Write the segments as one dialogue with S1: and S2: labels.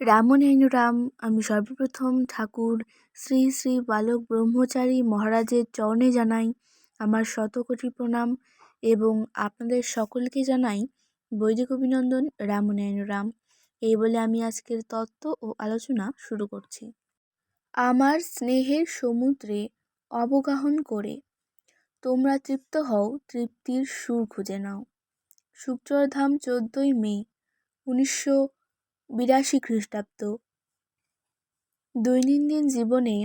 S1: রামনারায়ণ রাম। আমি সর্বপ্রথম ঠাকুর শ্রী শ্রী বালক ব্রহ্মচারী মহারাজের চরণে জানাই আমার শতকোটি প্রণাম এবং আপনাদের সকলকে জানাই বৈদিক অভিনন্দন। রামনারায়ণ রাম। এই বলে আমি আজকের তত্ত্ব ও আলোচনা শুরু করছি। আমার স্নেহের সমুদ্রে অবগাহন করে তোমরা তৃপ্ত হও, তৃপ্তির সুর খুঁজে নাও। শুক্রধাম 14ই মে 1982 খ্রিস্টাব্দ। দৈনন্দিন জীবনে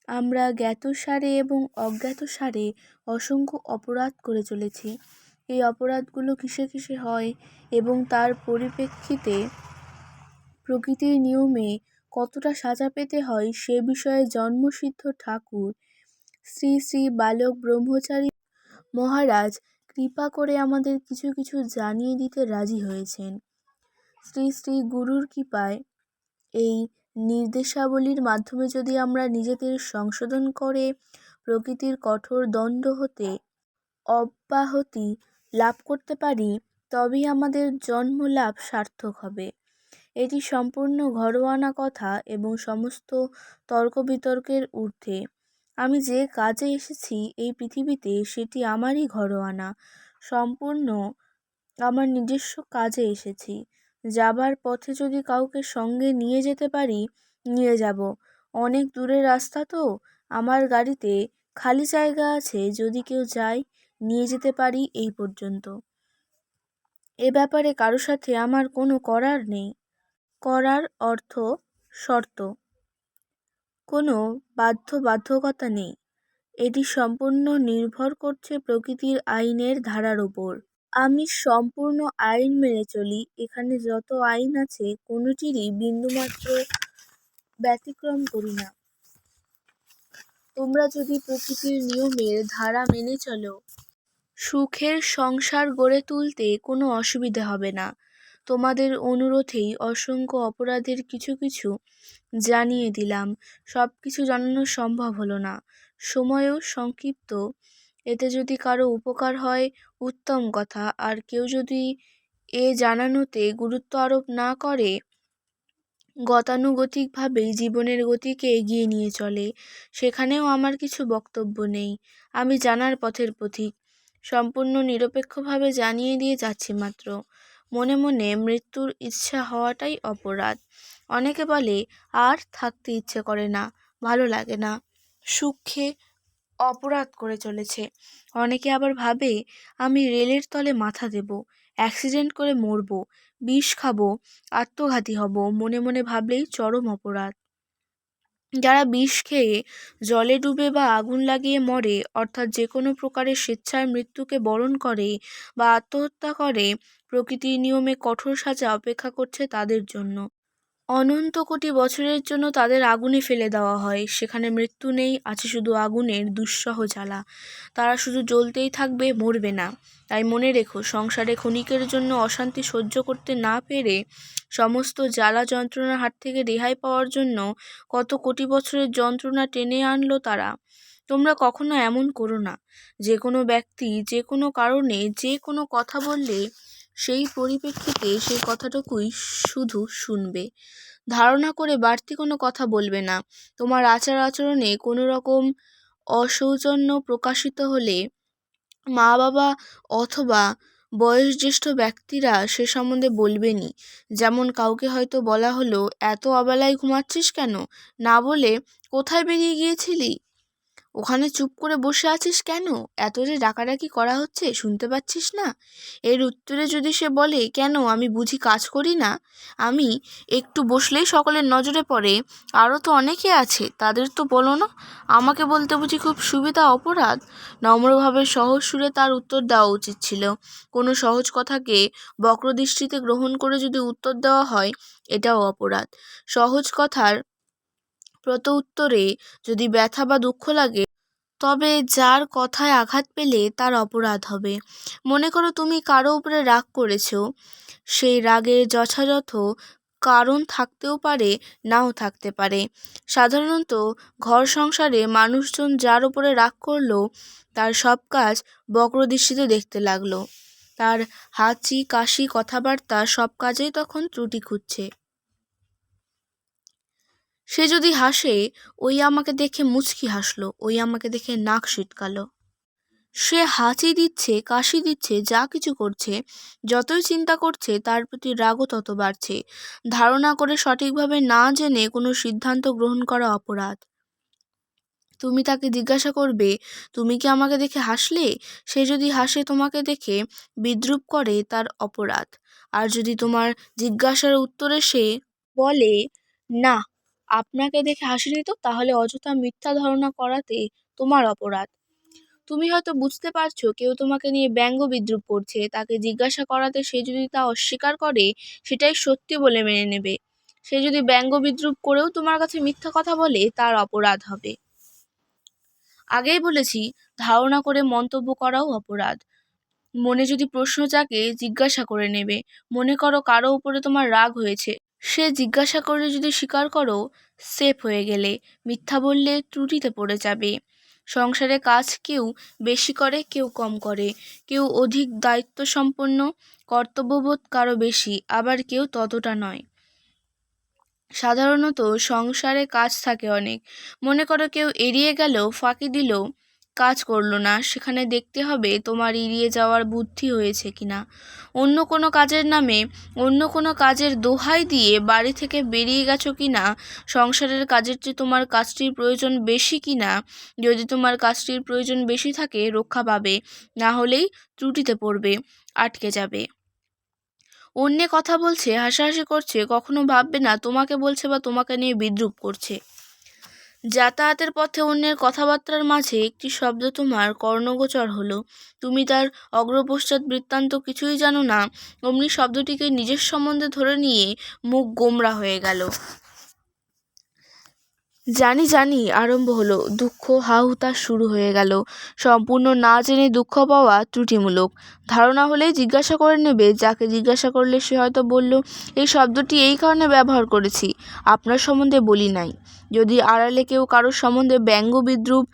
S1: আমরা জ্ঞাতসারে এবং অজ্ঞাতসারে অসংখ্য অপরাধ করে চলেছি। এই অপরাধগুলো কিসে কিসে হয় এবং তার পরিপ্রেক্ষিতে প্রকৃতির নিয়মে কতটা সাজা পেতে হয় সে বিষয়ে জন্মসিদ্ধ ঠাকুর শ্রী শ্রী বালক ব্রহ্মচারী মহারাজ কৃপা করে আমাদের কিছু কিছু জানিয়ে দিতে রাজি হয়েছেন। শ্রী শ্রী গুরুর কৃপায় এই নির্দেশাবলীর মাধ্যমে যদি আমরা নিজেদের সংশোধন করে প্রকৃতির কঠোর দণ্ড হতে অব্যাহতি লাভ করতে পারি, তবেই আমাদের জন্মলাভ সার্থক হবে। এটি সম্পূর্ণ ঘরোয়ানা কথা এবং সমস্ত তর্ক বিতর্কের ঊর্ধ্বে। আমি যে কাজে এসেছি এই পৃথিবীতে সেটি আমারই ঘরোয়ানা, সম্পূর্ণ আমার নিজস্ব কাজে এসেছি। যাবার পথে যদি কাউকে সঙ্গে নিয়ে যেতে পারি নিয়ে যাব। অনেক দূরের রাস্তা তো, আমার গাড়িতে খালি জায়গা আছে, যদি কেউ যায় নিয়ে যেতে পারি, এই পর্যন্ত। এ ব্যাপারে কারো সাথে আমার কোনো করার নেই। করার অর্থ শর্ত, কোনো বাধ্যবাধকতা নেই। এটি সম্পূর্ণ নির্ভর করছে প্রকৃতির আইনের ধারার ওপর। আমি সম্পূর্ণ আইন মেনে চলি। এখানে যত আইন আছে কোনোটিরই বিন্দুমাত্র ব্যতিক্রম করি না। তোমরা যদি প্রকৃতির নিয়মের ধারা মেনে চলো, সুখের সংসার গড়ে তুলতে কোনো অসুবিধা হবে না। তোমাদের অনুরোধেই অসংখ্য অপরাধের কিছু কিছু জানিয়ে দিলাম। সব কিছু জানানো সম্ভব হলো না, সময়ও সংক্ষিপ্ত। এতে যদি কারো উপকার হয় উত্তম কথা, আর কেউ যদি এ জানানোতে গুরুত্ব আরোপ না করে, গতানুগতিকভাবেই জীবনের গতিকে এগিয়ে নিয়ে চলে, সেখানেও আমার কিছু বক্তব্য নেই। আমি জানার পথের পথিক, সম্পূর্ণ নিরপেক্ষভাবে জানিয়ে দিয়ে যাচ্ছি মাত্র। মনে মনে মৃত্যুর ইচ্ছা হওয়াটাই অপরাধ। অনেকে বলে আর থাকতে ইচ্ছে করে না, ভালো লাগে না, সুখে অপরাধ করে চলেছে। অনেকে আবার ভাবে আমি রেলের তলে মাথা দেব, অ্যাক্সিডেন্ট করে মরব, বিষ খাবো, আত্মঘাতী হব। মনে মনে ভাবলেই চরম অপরাধ। যারা বিষ খেয়ে জলে ডুবে বা আগুন লাগিয়ে মরে, অর্থাৎ যে কোনো প্রকারের স্বেচ্ছায় মৃত্যুকে বরণ করে বা আত্মহত্যা করে, প্রকৃতির নিয়মে কঠোর সাজা অপেক্ষা করছে তাদের জন্য। অনন্ত কোটি বছরের জন্য তাদের আগুনে ফেলে দেওয়া হয়। সেখানে মৃত্যু নেই, আছে শুধু আগুনের দুঃসহ জ্বালা। তারা শুধু জ্বলতেই থাকবে, মরবে না। তাই মনে রেখো, সংসারে ক্ষণিকের জন্য অশান্তি সহ্য করতে না পেরে সমস্ত জ্বালা যন্ত্রণার হাত থেকে রেহাই পাওয়ার জন্য কত কোটি বছরের যন্ত্রণা টেনে আনলো তারা। তোমরা কখনো এমন করো না। যে কোনো ব্যক্তি যে কোনো কারণে যে কোনো কথা বললে সেই পরিপ্রেক্ষিতে সেই কথাটুকুই শুধু শুনবে, ধারণা করে বাড়তি কোনো কথা বলবে না। তোমার আচার আচরণে কোনো রকম অসৌজন্য প্রকাশিত হলে মা বাবা অথবা বয়োজ্যেষ্ঠ ব্যক্তিরা সে সম্বন্ধে বলবেনই। যেমন কাউকে হয়তো বলা হলো, এত অবেলায় ঘুমাচ্ছিস কেন, না বলে কোথায় বেরিয়ে গিয়েছিলি, ওখানে চুপ করে বসে আছিস কেন, এত যে ডাকাডাকি করা হচ্ছে শুনতে পাচ্ছিস না। এর উত্তরে যদি সে বলে, কেন আমি বুঝি কাজ করি না, আমি একটু বসলেই সকলের নজরে পড়ে, আরও তো অনেকে আছে, তাদের তো বলো না, আমাকে বলতে বুঝি খুব সুবিধা, অপরাধ? নম্রভাবে সহজ সুরে তার উত্তর দেওয়া উচিত ছিল। কোনো সহজ কথাকে বক্রদৃষ্টিতে গ্রহণ করে যদি উত্তর দেওয়া হয়, এটাও অপরাধ। সহজ কথার প্রত্যুত্তরে যদি ব্যথা বা দুঃখ লাগে, তবে যার কথায় আঘাত পেলে তার অপরাধ হবে। মনে করো তুমি কারো উপরে রাগ করেছো, সেই রাগের যথাযথ কারণ থাকতেও পারে, নাও থাকতে পারে। সাধারণত ঘর সংসারে মানুষজন যার উপরে রাগ করলো, তার সব কাজ বক্রদৃষ্টিতে দেখতে লাগলো। তার হাঁচি কাশি কথাবার্তা সব কাজেই তখন ত্রুটি খুঁজছে। সে যদি হাসে, ওই আমাকে দেখে মুচকি হাসলো, ওই আমাকে দেখে নাক সিটকালো। সে হাঁচি দিচ্ছে, কাশি দিচ্ছে, যা কিছু করছে, যতই চিন্তা করছে তার প্রতি রাগও তত বাড়ছে। ধারণা করে সঠিকভাবে না জেনে কোনো সিদ্ধান্ত গ্রহণ করা অপরাধ। তুমি তাকে জিজ্ঞাসা করবে, তুমি কি আমাকে দেখে হাসলে? সে যদি হাসে তোমাকে দেখে, বিদ্রূপ করে, তার অপরাধ। আর যদি তোমার জিজ্ঞাসার উত্তরে সে বলে, না, আপনাকে দেখে হাসিনি তো, তাহলে অযথা মিথ্যা ধারণা করাতে তোমার অপরাধ। তুমি হয়তো বুঝতে পারছো কেউ তোমাকে নিয়ে ব্যঙ্গ বিদ্রূপ করছে, তাকে জিজ্ঞাসা করাতে সে যদি তা অস্বীকার করে, সেটাই সত্যি বলে মেনে নেবে। সে যদি ব্যঙ্গ বিদ্রূপ করেও তোমার কাছে মিথ্যা কথা বলে, তার অপরাধ হবে। আগেই বলেছি, ধারণা করে মন্তব্য করাও অপরাধ। মনে যদি প্রশ্ন জাগে, জিজ্ঞাসা করে নেবে। মনে করো কারো উপরে তোমার রাগ হয়েছে, সে জিজ্ঞাসা করলে যদি স্বীকার করো, সেফ হয়ে গেলে। মিথ্যা বললে ত্রুটিতে পড়ে যাবে। সংসারে কাজ কেউ বেশি করে, কেউ কম করে, কেউ অধিক দায়িত্বসম্পন্ন, কর্তব্যবোধ কারো বেশি, আবার কেউ ততটা নয়। সাধারণত সংসারে কাজ থাকে অনেক। মনে করো কেউ এড়িয়ে গেল, ফাঁকি দিল, কাজ করলো না, সেখানে দেখতে হবে তোমার এড়িয়ে যাওয়ার বুদ্ধি হয়েছে কিনা। অন্য কোনো কাজের নামে, অন্য কোনো কাজের দোহাই দিয়ে বাড়ি থেকে বেরিয়ে গেছো কিনা, সংসারের কাজের চেয়ে তোমার কাজটির প্রয়োজন বেশি কিনা। যদি তোমার কাজটির প্রয়োজন বেশি থাকে, রক্ষা পাবে, না হলেই ত্রুটিতে পড়বে, আটকে যাবে। অন্যে কথা বলছে, হাসাহাসি করছে, কখনো ভাববে না তোমাকে বলছে বা তোমাকে নিয়ে বিদ্রূপ করছে। যাতায়াতের পথে অন্যের কথাবার্তার মাঝে একটি শব্দ তোমার কর্ণগোচর হলো, তুমি তার অগ্রপশ্চাৎ বৃত্তান্ত কিছুই জানো না, অমনি শব্দটিকে নিজের সম্বন্ধে ধরে নিয়ে মুখ গোমরা হয়ে গেল। জানি জানি আরম্ভ হলো, দুঃখ হাহুতাশ শুরু হয়ে গেল। সম্পূর্ণ না জেনে দুঃখ পাওয়া ত্রুটিমূলক। ধারণা হলে জিজ্ঞাসা করে নেবে, যাকে জিজ্ঞাসা করলে সে হয়তো বলল, এই শব্দটি এই কারণে ব্যবহার করেছি, আপনার সম্বন্ধে বলি নাই। যদি আড়ালে কেউ কারোর সম্বন্ধে ব্যঙ্গ বিদ্রূপ,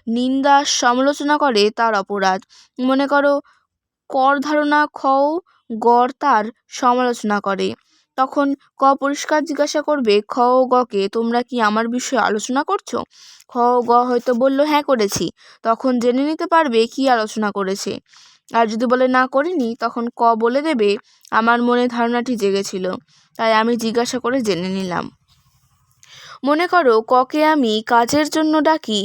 S1: নিন্দা, সমালোচনা করে, তার অপরাধ। মনে করো কর ধারণা খও গড় তার সমালোচনা করে, তখন ক পরিষ্কার জিজ্ঞাসা করবে খ ও গকে, তোমরা কি আমার বিষয়ে আলোচনা করছো? খ ও গ হয়তো বলল, হ্যাঁ করেছি, তখন জেনে নিতে পারবে কি আলোচনা করেছে। আর যদি বলে না করিনি, তখন ক বলে দেবে, আমার মনে ধারণাটি জেগেছিল, তাই আমি জিজ্ঞাসা করে জেনে নিলাম। মনে করো ককে আমি কাজের জন্য ডাকি,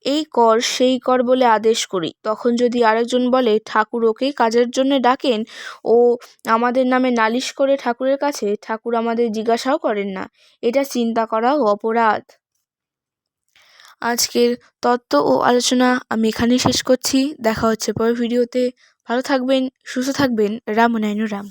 S1: এই কর সেই কর বলে আদেশ করি, তখন যদি আরেকজন বলে ঠাকুর ওকে কাজের জন্য ডাকেন, ও আমাদের নামে নালিশ করে ঠাকুরের কাছে, ঠাকুর আমাদের জিজ্ঞাসাও করেন না, এটা চিন্তা করাও অপরাধ। আজকের তত্ত্ব ও আলোচনা আমি এখানেই শেষ করছি। দেখা হচ্ছে পরের ভিডিওতে। ভালো থাকবেন, সুস্থ থাকবেন। রাম নারায়ণ রাম।